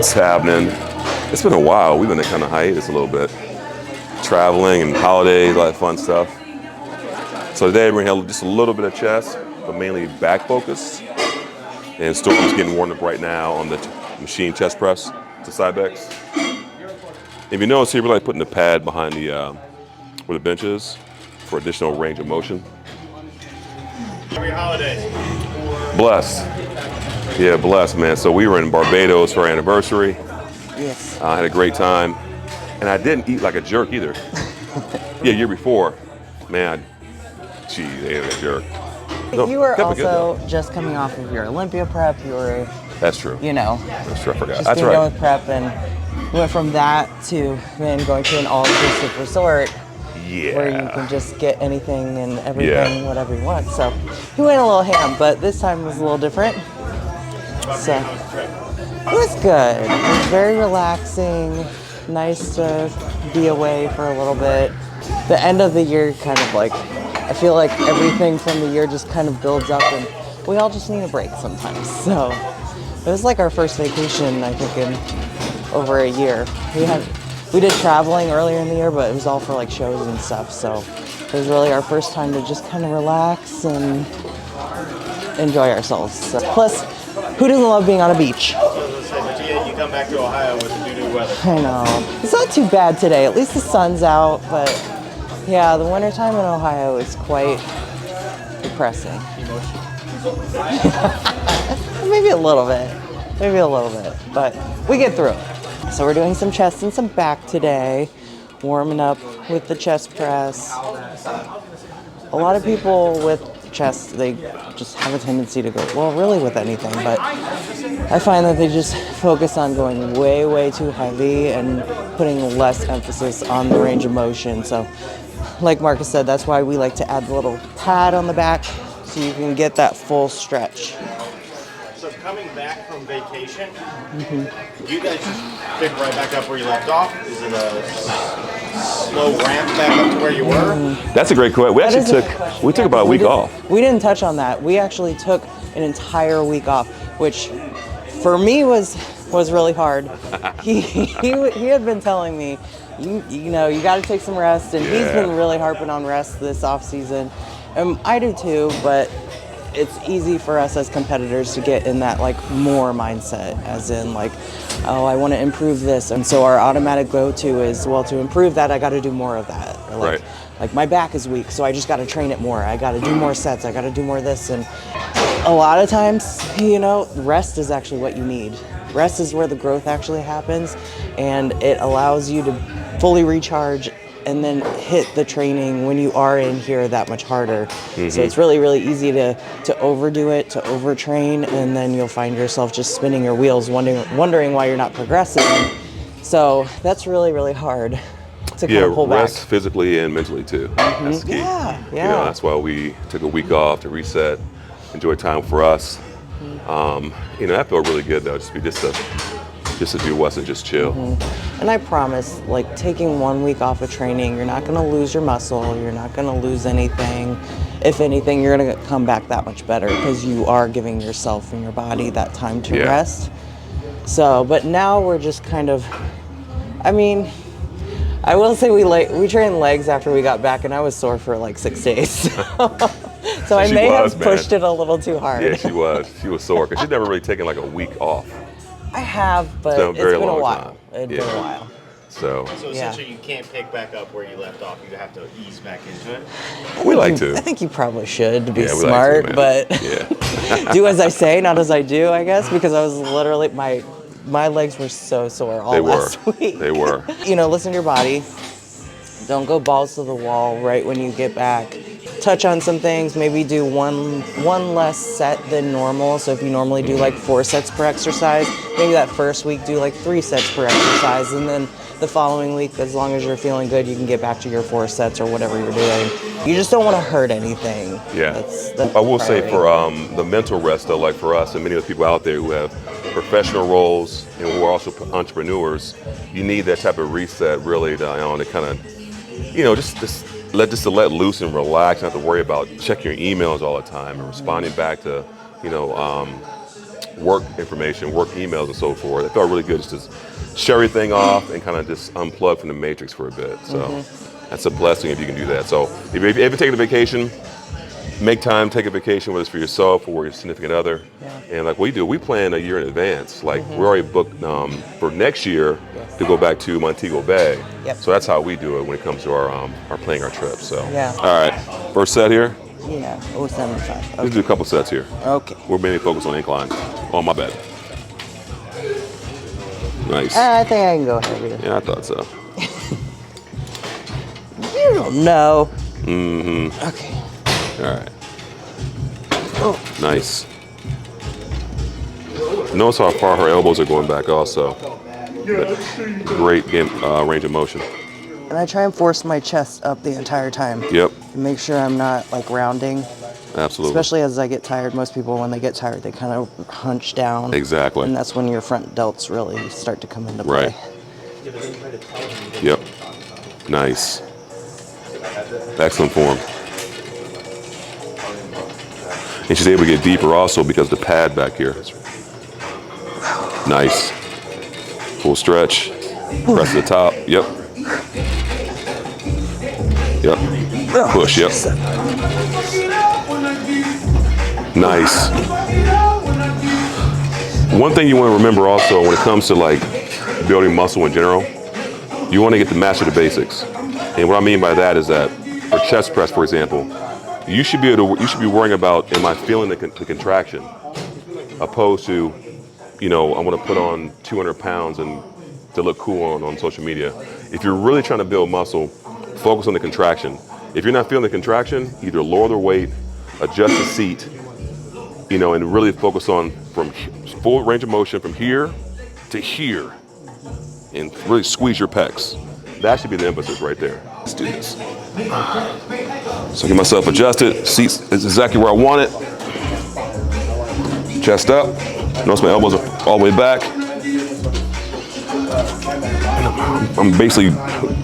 What's happening? It's been a while. We've been in kind of hiatus a little bit. Traveling and holidays, a lot of fun stuff. So today we're going to have just a little bit of chest, but mainly back focus. And Storm's getting warmed up right now on the machine chest press to side backs. If you notice here, we're like putting the pad behind the where the bench is for additional range of motion. Happy holidays. Blessed. Yeah, blessed, man. So we were in Barbados for our anniversary. Yes. I had a great time. And I didn't eat like a jerk either. Yeah, year before. Man, geez, I ate like a jerk. No, you were kept it good, also though. just coming off of your Olympia prep. You were, That's true. you know, That's true, I forgot. just That's being right. done with prep, and went from that to then going to an all-inclusive resort Yeah. where you can just get anything and everything, whatever you want. So he went a little ham, but this time was a little different. So it was good. It was very relaxing. Nice to be away for a little bit. The end of the year kind of like, I feel like everything from the year just kind of builds up, and we all just need a break sometimes. So it was like our first vacation, I think, in over a year. We did traveling earlier in the year, but it was all for like shows and stuff. So it was really our first time to just kind of relax and enjoy ourselves. So, plus, who doesn't love being on a beach? But you come back to Ohio with the doo-doo weather. I know. It's not too bad today. At least the sun's out, but yeah, the wintertime in Ohio is quite depressing. Maybe a little bit, but we get through it. So we're doing some chest and some back today, warming up with the chest press. A lot of people with chest, they just have a tendency to go, well, really with anything, but I find that they just focus on going way, way too heavy and putting less emphasis on the range of motion. So like Marcus said, that's why we like to add the little pad on the back so you can get that full stretch. So coming back from vacation, you guys just pick right back up where you left off? Is it a slow ramp back up to where you were? That's a great question. We actually took about a week off. We didn't touch on that. We actually took an entire week off, which for me was really hard. He had been telling me, you know, you got to take some rest, and he's been really harping on rest this off season. And I do too, but it's easy for us as competitors to get in that like more mindset, as in like, oh, I want to improve this. And so our automatic go-to is, well, to improve that, I got to do more of that. Or like, like my back is weak, so I just got to train it more. I got to do more sets. I got to do more this. And a lot of times, you know, rest is actually what you need. Rest is where the growth actually happens, and it allows you to fully recharge and then hit the training when you are in here that much harder. So it's really, really easy to overdo it, to overtrain, and then you'll find yourself just spinning your wheels, wondering why you're not progressing. So that's really, really hard to kind of pull back. Rest physically and mentally too. That's the key. Yeah. You know, that's why we took a week off to reset, enjoy time for us. You know, that felt really good though, just to do what's and just chill. And I promise, like taking 1 week off of training, you're not gonna lose your muscle, you're not gonna lose anything. If anything, you're gonna come back that much better because you are giving yourself and your body that time to rest. So, but now we're just kind of, I mean, I will say we trained legs after we got back, and I was sore for like 6 days. So I may have pushed it a little too hard. Yeah, she was. She was sore because she'd never really taken like a week off. I have, but it's been a while. It's been a while. So essentially you can't pick back up where you left off. You have to ease back into it. We like to. I think you probably should to be like smart, to, but do as I say, not as I do, I guess, because I was literally, my legs were so sore all last week. They were. You know, listen to your body. Don't go balls to the wall right when you get back. Touch on some things, maybe do one less set than normal. So if you normally do like 4 sets per exercise, maybe that first week do like 3 sets per exercise, and then the following week, as long as you're feeling good, you can get back to your 4 sets or whatever you're doing. You just don't want to hurt anything. Yeah. That's I will say for the mental rest though, like for us and many of the people out there who have professional roles and who are also entrepreneurs, you need that type of reset really to kind of, you know, just to let loose and relax, not to worry about checking your emails all the time and responding back to, you know, work information, work emails, and so forth. It felt really good just to share everything off and kind of just unplug from the matrix for a bit. So that's a blessing if you can do that. So if you're ever taking a vacation, make time, take a vacation, whether it's for yourself or your significant other. Yeah. And like we do, we plan a year in advance. Like we're already booked for next year to go back to Montego Bay. Yep. So that's how we do it when it comes to our planning our trip. So Yeah. all right, first set here. Yeah, 075. Let's do a couple sets here. Okay. We're mainly focused on incline. Oh, my bad. Nice. I think I can go heavier. Yeah, I thought so. You don't know. Mm-hmm. Okay. All right. Oh. Nice. Notice how far her elbows are going back also. Great range of motion. And I try and force my chest up the entire time. Yep. To make sure I'm not like rounding. Absolutely. Especially as I get tired. Most people, when they get tired, they kind of hunch down. Exactly. And that's when your front delts really start to come into play. Right. Yep. Nice. Excellent form. And she's able to get deeper also because of the pad back here. Nice. Full stretch. Press to the top. Yep. Yep. Push. Yep. Nice. One thing you want to remember also when it comes to like building muscle in general, you want to get to master the basics. And what I mean by that is that for chest press, for example, you should be worrying about, am I feeling the contraction, opposed to, I want to put on 200 pounds and to look cool on social media. If you're really trying to build muscle, focus on the contraction. If you're not feeling the contraction, either lower the weight, adjust the seat, and really focus on from full range of motion from here to here, and really squeeze your pecs. That should be the emphasis right there. Let's do this. So get myself adjusted. Seat is exactly where I want it. Chest up. Notice my elbows are all the way back. I'm basically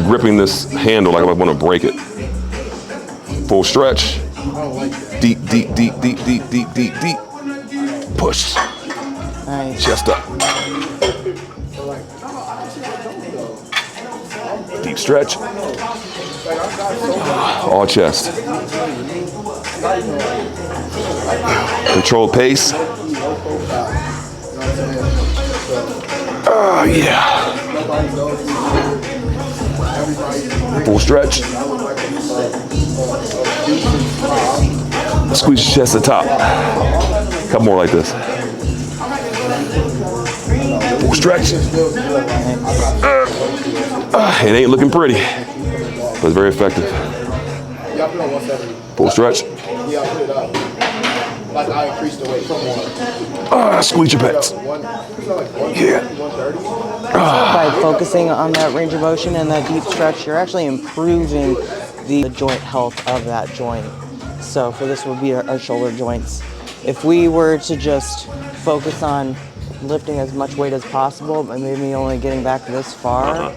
gripping this handle like I want to break it. Full stretch. Deep, deep, deep, deep, deep, deep, deep, deep. Push. Nice. Chest up. Deep stretch. All chest. Controlled pace. Oh, yeah. Full stretch. Squeeze your chest to the top. Couple more like this. Full stretch. It ain't looking pretty, but it's very effective. Full stretch. Squeeze your pecs. Yeah. By focusing on that range of motion and that deep stretch, you're actually improving the joint health of that joint. So for this would be our shoulder joints. If we were to just focus on lifting as much weight as possible, but maybe only getting back this far,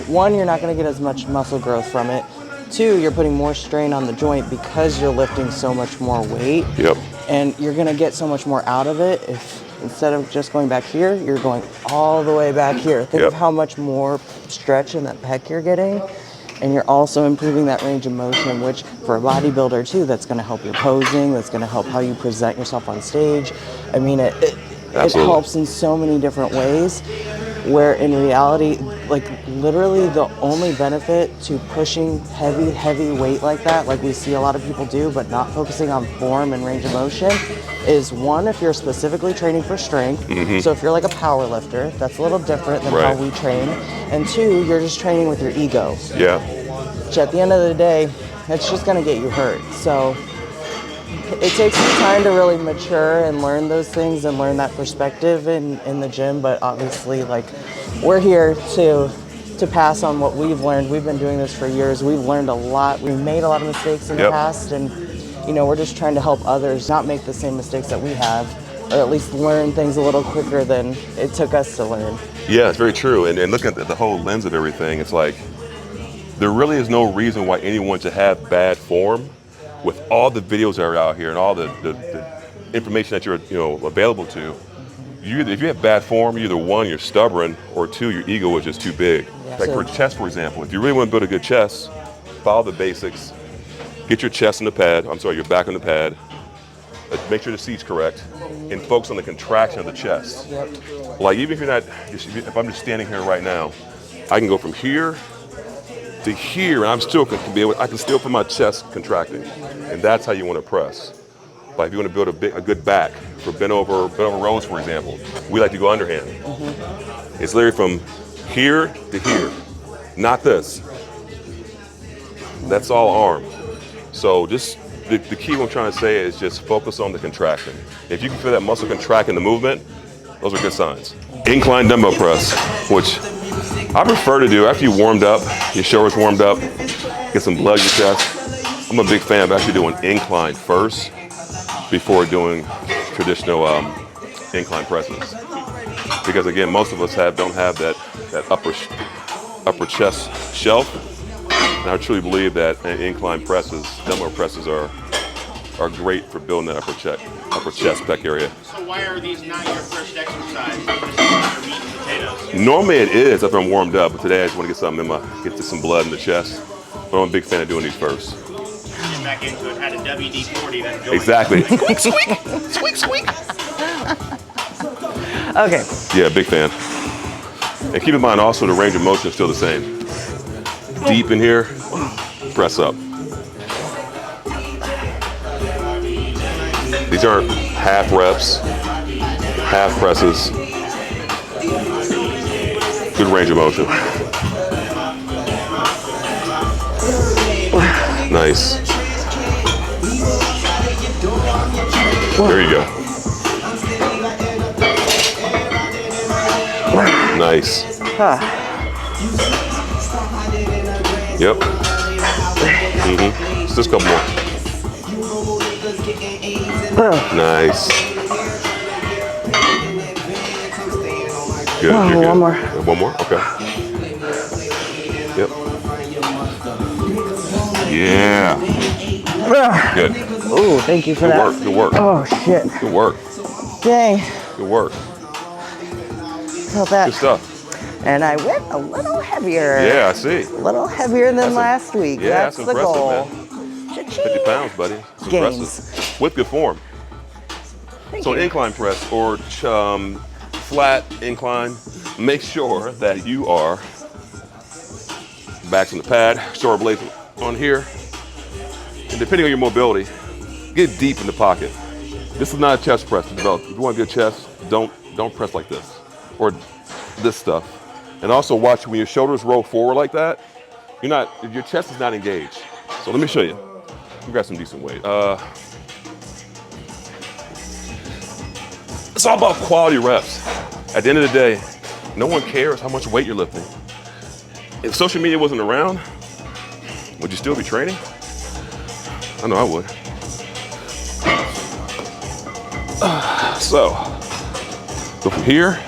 one, you're not going to get as much muscle growth from it. Two, you're putting more strain on the joint because you're lifting so much more weight. Yep. And you're going to get so much more out of it if instead of just going back here, you're going all the way back here. Think of how much more stretch in that pec you're getting. And you're also improving that range of motion, which for a bodybuilder too, that's going to help your posing, that's going to help how you present yourself on stage. I mean, it helps in so many different ways, where in reality, like literally the only benefit to pushing heavy weight like that, like we see a lot of people do, but not focusing on form and range of motion, is one, if you're specifically training for strength. So if you're like a power lifter, that's a little different than how we train. And two, you're just training with your ego. Yeah. Which at the end of the day, it's just gonna get you hurt. So it takes some time to really mature and learn those things and learn that perspective in the gym, but obviously like we're here to pass on what we've learned. We've been doing this for years. We've learned a lot. We've made a lot of mistakes in the past, and we're just trying to help others not make the same mistakes that we have, or at least learn things a little quicker than it took us to learn. Yeah, it's very true. And looking at the whole lens of everything, it's like there really is no reason why anyone should have bad form with all the videos that are out here and all the information that you're available to. If you have bad form, either one, you're stubborn, or two, your ego is just too big. Like for chest, for example, if you really want to build a good chest, follow the basics. Get your chest on the pad. I'm sorry, your back on the pad. Make sure the seat's correct, and focus on the contraction of the chest. Like even if you're not, if I'm just standing here right now, I can go from here to here, and I'm still I can still feel my chest contracting, and that's how you want to press. Like if you want to build a good back for bent over rows, for example, we like to go underhand. It's literally from here to here, not this. That's all arm. So just the key what I'm trying to say is just focus on the contraction. If you can feel that muscle contract in the movement, those are good signs. Incline dumbbell press, which I prefer to do after you warmed up, your shoulders warmed up, get some blood in your chest. I'm a big fan of actually doing incline first before doing traditional incline presses. Because again, most of us don't have that upper chest shelf. And I truly believe that incline presses, dumbbell presses are great for building that upper chest pec area. So why are these not your first exercise? This is your meat and potatoes. Normally it is after I'm warmed up, but today I just want to get something get to some blood in the chest. But I'm a big fan of doing these first. Get back into it. Had a WD-40 then going. Exactly. Squeak, squeak, squeak, squeak. Okay. Yeah, big fan. And keep in mind also the range of motion is still the same. Deep in here, press up. These aren't half reps, half presses. Good range of motion. Nice. There you go. Nice. Yep. Just a couple more. Nice. Good. Oh, You're good. one more. One more? Okay. Yep. Yeah. Good. Oh, thank you for that. Good work. Oh, shit. Good work. Dang. Good work. Felt that. Good stuff. And I went a little heavier. Yeah, I see. A little heavier than last week. Yeah, that's that's the impressive, goal. man. 50 pounds, buddy. It's Gains. impressive. With good form. So an incline press or flat incline, make sure that you are backs on the pad, shoulder blades on here. And depending on your mobility, get deep in the pocket. This is not a chest press to develop. If you want a good chest, don't press like this or this stuff. And also watch when your shoulders roll forward like that, your chest is not engaged. So let me show you. We got some decent weight. It's all about quality reps. At the end of the day, no one cares how much weight you're lifting. If social media wasn't around, would you still be training? I know I would. So, go from here,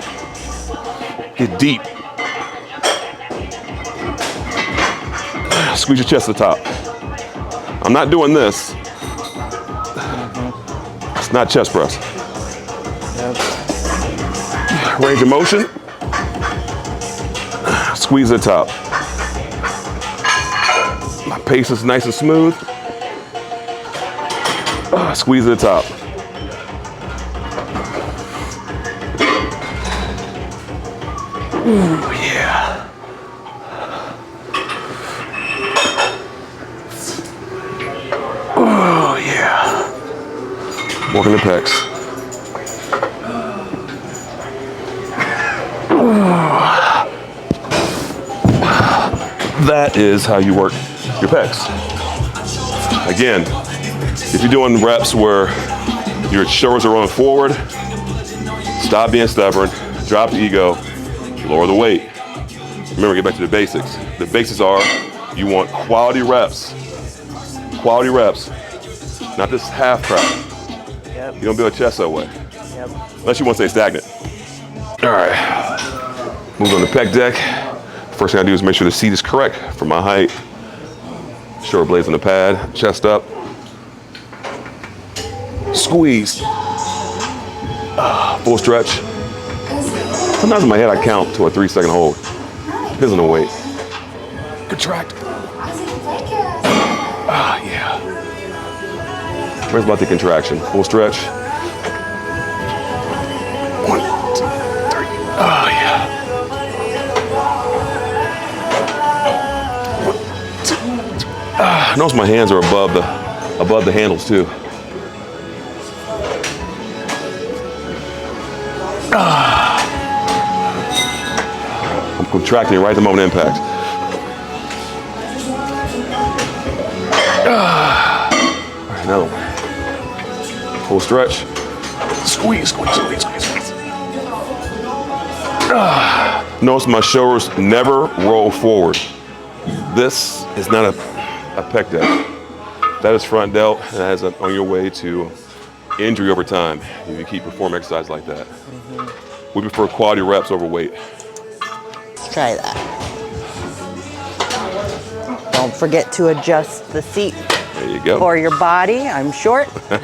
get deep. Squeeze your chest to the top. I'm not doing this. It's not chest press. Range of motion. Squeeze at the top. My pace is nice and smooth. Squeeze at the top. Ooh, yeah. Oh, yeah. Working the pecs. That is how you work your pecs. Again, if you're doing reps where your shoulders are rolling forward, stop being stubborn, drop the ego, lower the weight. Remember, get back to the basics. The basics are you want quality reps. Quality reps, not this half crap. Yep. You don't build a chest that way. Yep. Unless you want to stay stagnant. All right, move on the pec deck. First thing I do is make sure the seat is correct for my height. Shoulder blades on the pad, chest up. Squeeze. Full stretch. Sometimes in my head I count to a 3-second hold. Depends on the weight. Contract. Yeah. Where's about the contraction? Full stretch. 1, 2, 3. Yeah. 1, 2. Notice my hands are above the handles too. I'm contracting right at the moment of impact. All right, another one. Full stretch. Squeeze, squeeze, squeeze, squeeze, squeeze. Notice my shoulders never roll forward. This is not a pec deck. That is front delt, and that is on your way to injury over time if you keep performing exercise like that. We prefer quality reps over weight. Let's try that. Don't forget to adjust the seat There you go. for your body. I'm short. Try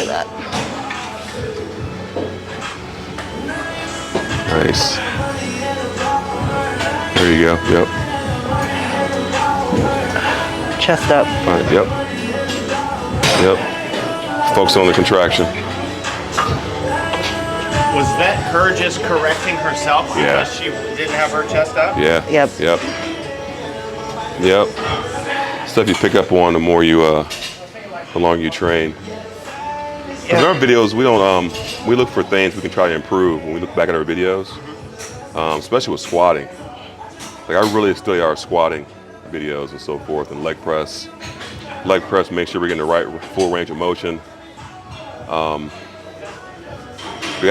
that. Nice. There you go. Yep. Chest up. Fine. Yep. Yep. Focus on the contraction. Was that her just correcting herself because she didn't have her chest up? Yeah. Yep. Yep. Yep. Stuff you pick up on the more you, the longer you train. In our videos, we don't, we look for things we can try to improve when we look back at our videos, especially with squatting. Like I really study our squatting videos and so forth, and leg press. Leg press, make sure we're getting the right full range of motion. But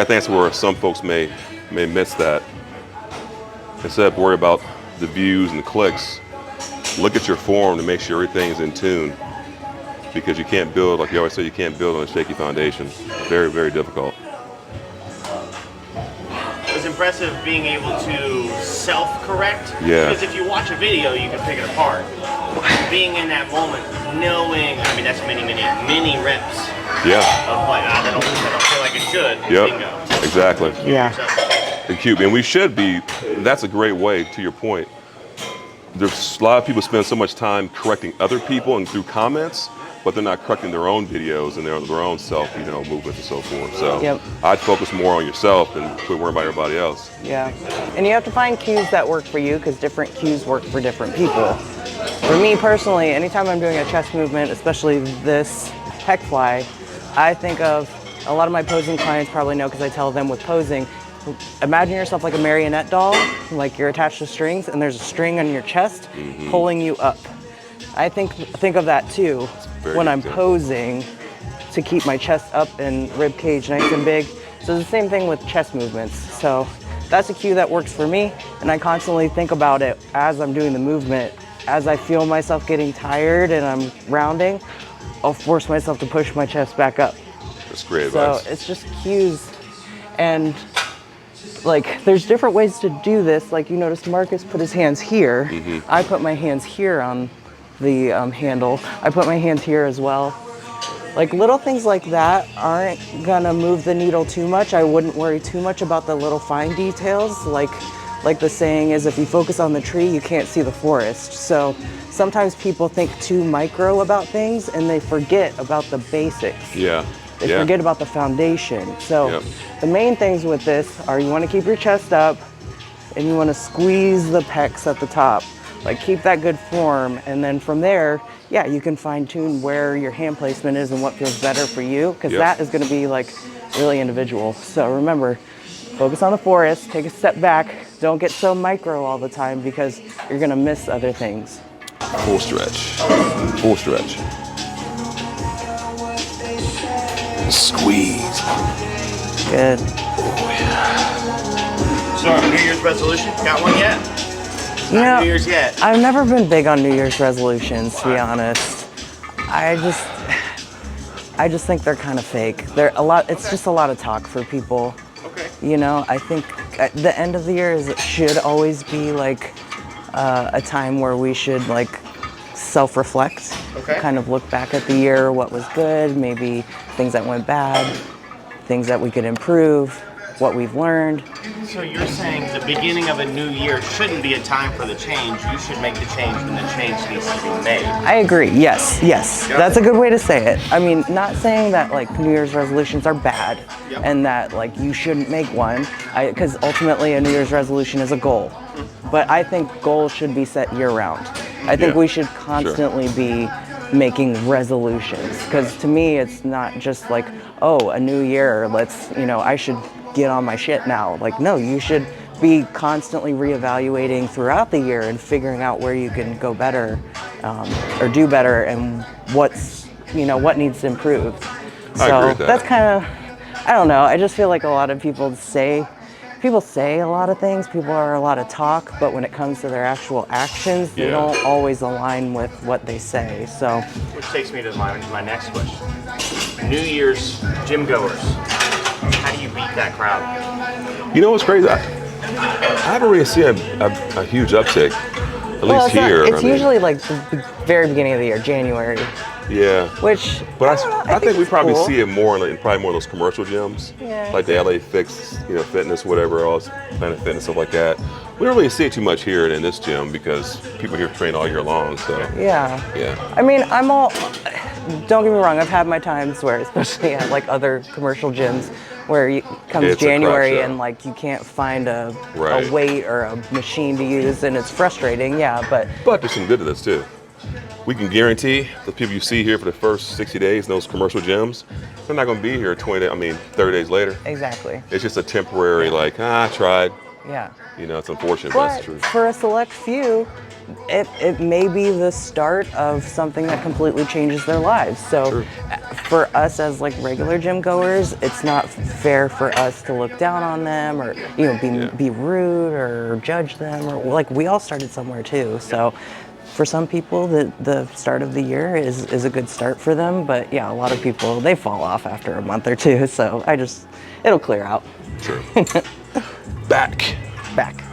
I think that's where some folks may miss that. Instead of worry about the views and the clicks, look at your form to make sure everything's in tune. Because you can't build, like you always say, you can't build on a shaky foundation. Very, very difficult. It was impressive being able to self-correct. Yeah. Because if you watch a video, you can pick it apart. Being in that moment, knowing, I mean, that's many reps. Yeah. Of like, I don't feel like it should. Yep. Bingo. Exactly. Yeah. And cute. And we should be, that's a great way, to your point. There's a lot of people spend so much time correcting other people and through comments, but they're not correcting their own videos and their own self, movements and so forth. So Yep. I'd focus more on yourself than quit worrying about everybody else. Yeah. And you have to find cues that work for you because different cues work for different people. For me personally, anytime I'm doing a chest movement, especially this pec fly, I think of, a lot of my posing clients probably know because I tell them with posing, imagine yourself like a marionette doll, like you're attached to strings and there's a string on your chest pulling you up. I think of that too when I'm posing to keep my chest up and rib cage nice and big. So the same thing with chest movements. So that's a cue that works for me, and I constantly think about it as I'm doing the movement. As I feel myself getting tired and I'm rounding, I'll force myself to push my chest back up. That's great advice. So it's just cues, and like there's different ways to do this. Like you noticed Marcus put his hands here. I put my hands here on the handle. I put my hands here as well. Like little things like that aren't gonna move the needle too much. I wouldn't worry too much about the little fine details. Like the saying is, if you focus on the tree, you can't see the forest. So sometimes people think too micro about things and they forget about the basics. Yeah. They forget about the foundation. So the main things with this are you want to keep your chest up and you want to squeeze the pecs at the top. Like keep that good form, and then from there, yeah, you can fine tune where your hand placement is and what feels better for you, because that is going to be like really individual. So remember, focus on the forest, take a step back, don't get so micro all the time because you're going to miss other things. Full stretch. Full stretch. Squeeze. Good. So, New Year's resolution, got one yet? You know, New Year's yet. I've never been big on New Year's resolutions, to be honest. I just think they're kind of fake. It's just a lot of talk for people. Okay. I think at the end of the year should always be like a time where we should like self-reflect, Okay. kind of look back at the year, what was good, maybe things that went bad, things that we could improve, what we've learned. So you're saying the beginning of a new year shouldn't be a time for the change. You should make the change when the change needs to be made. I agree. Yes. Got That's it. a good way to say it. I mean, not saying that like New Year's resolutions are bad Yep. and that like you shouldn't make one, because ultimately a New Year's resolution is a goal. But I think goals should be set year round. I think Yeah, we should constantly be making resolutions, because to me it's not just like, oh, a new year, let's, I should get on my shit now. Like, no, you should be constantly reevaluating throughout the year and figuring out where you can go better, or do better, and what's, what needs to improve. I agree with that. That's kind of, I don't know, I just feel like a lot of people say a lot of things, people are a lot of talk, but when it comes to their actual actions, they Yeah. don't always align with what they say. So Which takes me to my next question. New Year's gym goers. How do you beat that crowd? You know what's crazy? I haven't really seen a huge uptick, at least it's not- here. it's I mean, usually like the very beginning of the year, January, yeah. which, But I don't know, I think we it's probably cool. see it more in probably more of those commercial gyms, Yeah. like the LA Fix, Fitness, whatever else, Planet Fitness, stuff like that. We don't really see it too much here in this gym because people here train all year long. So Yeah. yeah, I mean, don't get me wrong, I've had my times where, especially at like other commercial gyms, where comes It's a crap January show. and like you can't find a Right. weight or a machine to use, and it's frustrating, but but there's some good to this too. We can guarantee the people you see here for the first 60 days in those commercial gyms, they're not going to be here 30 days later. exactly. It's just a temporary, like, I tried. Yeah. It's unfortunate, but But it's true. for a select few, it may be the start of something that completely changes their lives. So True. for us as like regular gym goers, it's not fair for us to look down on them or be rude or judge them, or like we all started somewhere too. So for some people, the start of the year is a good start for them. But yeah, a lot of people, they fall off after a month or two. So it'll clear out. True. Back.